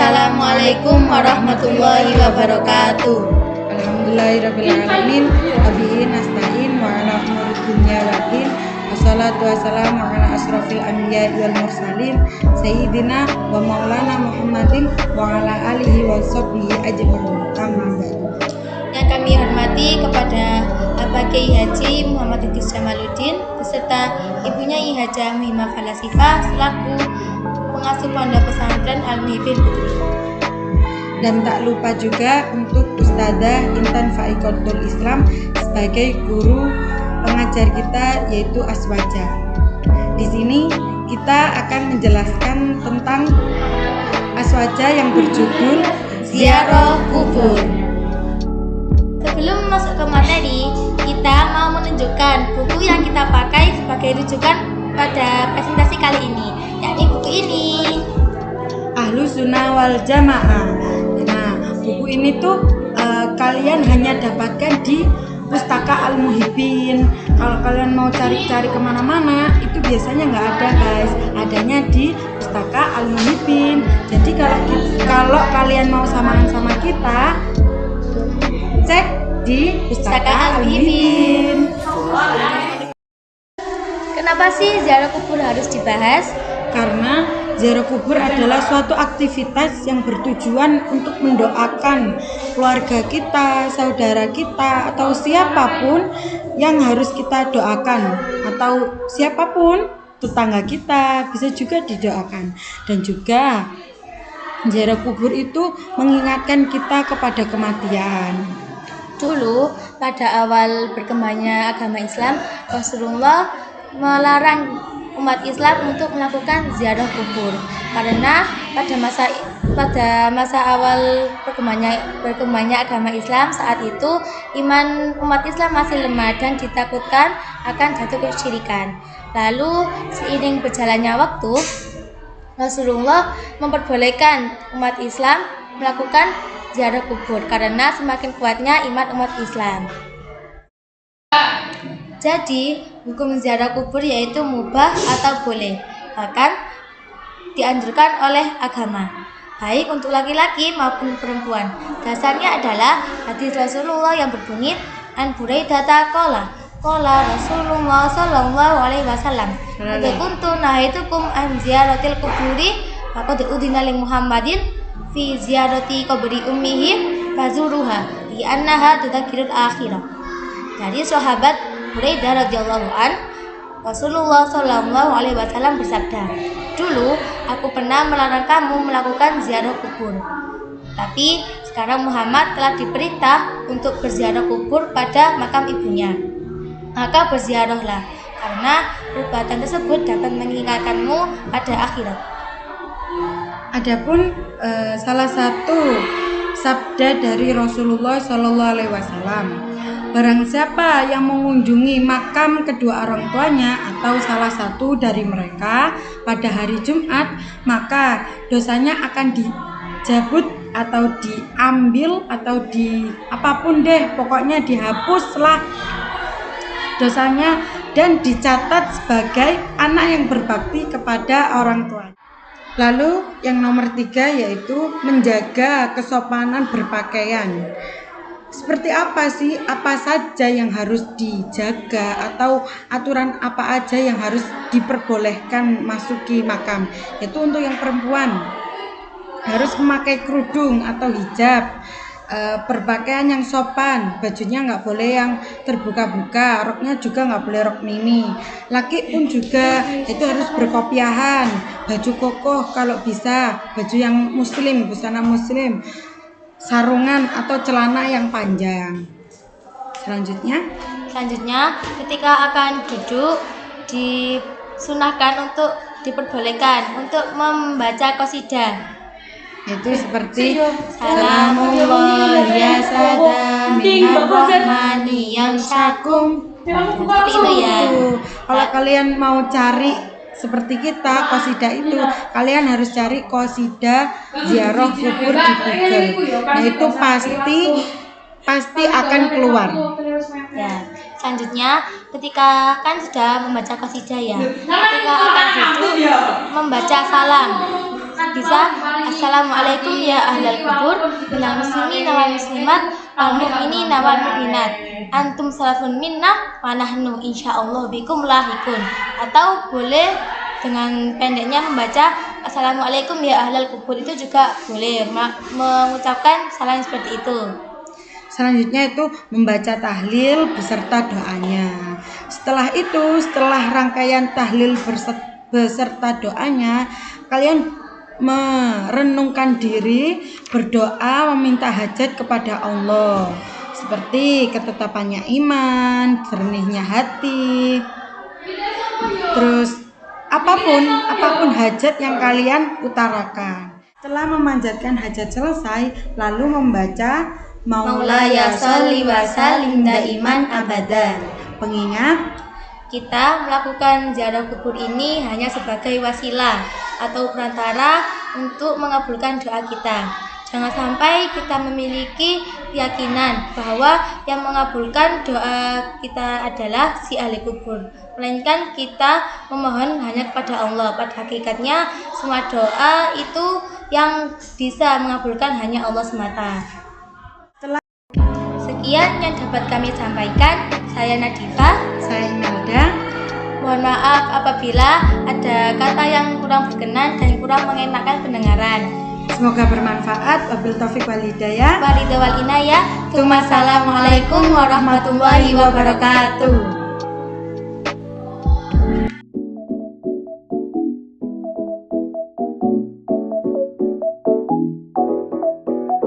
Assalamualaikum warahmatullahi wabarakatuh. Alhamdulillahirrabbilalamin. Wabihi nasta'in wa ala umuri dunya waddin. Wassalatu wassalamu ala asrofil anbiya'i wal mursalin Sayyidina wa maulana Muhammadin wa ala alihi wa sahbihi ajma'in. Amma ba'du. Yang kami hormati kepada Bapak Kiai Haji Muhammad Idris Jamaluddin beserta Ibunya I Hajah Muhimah Falasifah selaku pengasuh pondok pesantren Al-Muhibbin Putri. Dan tak lupa juga untuk Ustadzah Intan Faikotul Islam sebagai guru pengajar kita yaitu Aswaja. Di sini kita akan menjelaskan tentang Aswaja yang berjudul Ziarah Kubur. Sebelum masuk ke materi, kita mau menunjukkan buku yang kita pakai sebagai rujukan pada presentasi kali ini, yakni buku ini. Ahlus Sunnah wal Jamaah. Nah, buku ini tuh kalian hanya dapatkan di Pustaka Al-Muhibbin. Kalau kalian mau cari-cari kemana-mana, itu biasanya nggak ada, guys. Adanya di Pustaka Al-Muhibbin. Jadi kalau kalian mau samaan sama kita, cek di Pustaka Al-Muhibbin. Kenapa sih ziarah kubur harus dibahas? Karena ziarah kubur adalah suatu aktivitas yang bertujuan untuk mendoakan keluarga kita, saudara kita, atau siapapun yang harus kita doakan, atau siapapun tetangga kita bisa juga didoakan. Dan juga ziarah kubur itu mengingatkan kita kepada kematian. Dulu pada awal berkembangnya agama Islam, Rasulullah melarang umat Islam untuk melakukan ziarah kubur karena pada masa awal berkembangnya agama Islam saat itu iman umat Islam masih lemah dan ditakutkan akan jatuh kesyirikan. Lalu seiring berjalannya waktu, Rasulullah memperbolehkan umat Islam melakukan ziarah kubur karena semakin kuatnya iman umat Islam. Jadi, hukum ziarah kubur yaitu mubah atau boleh, bahkan dianjurkan oleh agama, baik untuk laki-laki maupun perempuan. Dasarnya adalah hadis Rasulullah yang berbunyi, An Buraidah qala Rasulullah sallallahu alaihi wasallam, "Qad kuntu nahaitukum an ziyaratil quburi faqad udina li Muhammadin fi ziyarati qabri ummihi fazuruha li annaha tudzakkirul akhirah." Dari sahabat Buraidah radhiyallahu an, Rasulullah sallallahu alaihi wasallam bersabda, "Dulu aku pernah melarang kamu melakukan ziarah kubur. Tapi sekarang Muhammad telah diperintah untuk berziarah kubur pada makam ibunya. Maka berziarahlah, karena perbuatan tersebut dapat mengingatkanmu pada akhirat." Adapun salah satu sabda dari Rasulullah Shallallahu Alaihi Wasallam, barang siapa yang mengunjungi makam kedua orang tuanya atau salah satu dari mereka pada hari Jumat, maka dosanya akan dicabut atau diambil atau apapun deh, pokoknya dihapuslah dosanya dan dicatat sebagai anak yang berbakti kepada orang tua. Lalu yang nomor 3 yaitu menjaga kesopanan berpakaian. Seperti apa sih, apa saja yang harus dijaga atau aturan apa aja yang harus diperbolehkan masuki makam? Itu untuk yang perempuan harus memakai kerudung atau hijab, berpakaian yang sopan, bajunya nggak boleh yang terbuka-buka, roknya juga nggak boleh rok mini. Laki pun juga itu harus berkopiahan, baju kokoh kalau bisa, baju yang muslim, busana muslim, sarungan atau celana yang panjang. Selanjutnya ketika akan duduk disunahkan untuk diperbolehkan untuk membaca qasidah, itu seperti Salamullah ya sada minar rahmani yang syakum. Seperti itu ya. Kalau kalian mau cari seperti kita qasidah itu, kalian harus cari qasidah ziarah kubur di Google. Nah itu pasti akan keluar. Ya, selanjutnya ketika kan sudah membaca qasidah ya, ketika akan duduk membaca salam. bisa Assalamualaikum ya ahlal kubur minal muslimin wal muslimat wal mu'minin wal mu'minat antum salafun minna wa nahnu insyaallah bikum lahikun. Atau boleh dengan pendeknya membaca Assalamualaikum ya ahlal kubur, itu juga boleh mengucapkan salam seperti itu. Selanjutnya itu membaca tahlil beserta doanya. Setelah itu, setelah rangkaian tahlil beserta doanya, kalian merenungkan diri, berdoa, meminta hajat kepada Allah, seperti ketetapannya iman, jernihnya hati, terus apapun hajat yang kalian utarakan. Setelah memanjatkan hajat selesai, lalu membaca Maulaya sholli wa sallim daiman abadan. Pengingat, kita melakukan ziarah kubur ini hanya sebagai wasilah atau perantara untuk mengabulkan doa kita. Jangan sampai kita memiliki keyakinan bahwa yang mengabulkan doa kita adalah si ahli kubur, melainkan kita memohon hanya kepada Allah. Pada hakikatnya semua doa itu yang bisa mengabulkan hanya Allah semata. Sekian yang dapat kami sampaikan. Saya Nadifa. saya Imelda. Mohon maaf apabila ada kata yang kurang berkenan dan kurang mengenakan pendengaran. Semoga bermanfaat. Wabil taufik wal hidayah. Walidawal inayah. Assalamualaikum warahmatullahi wabarakatuh.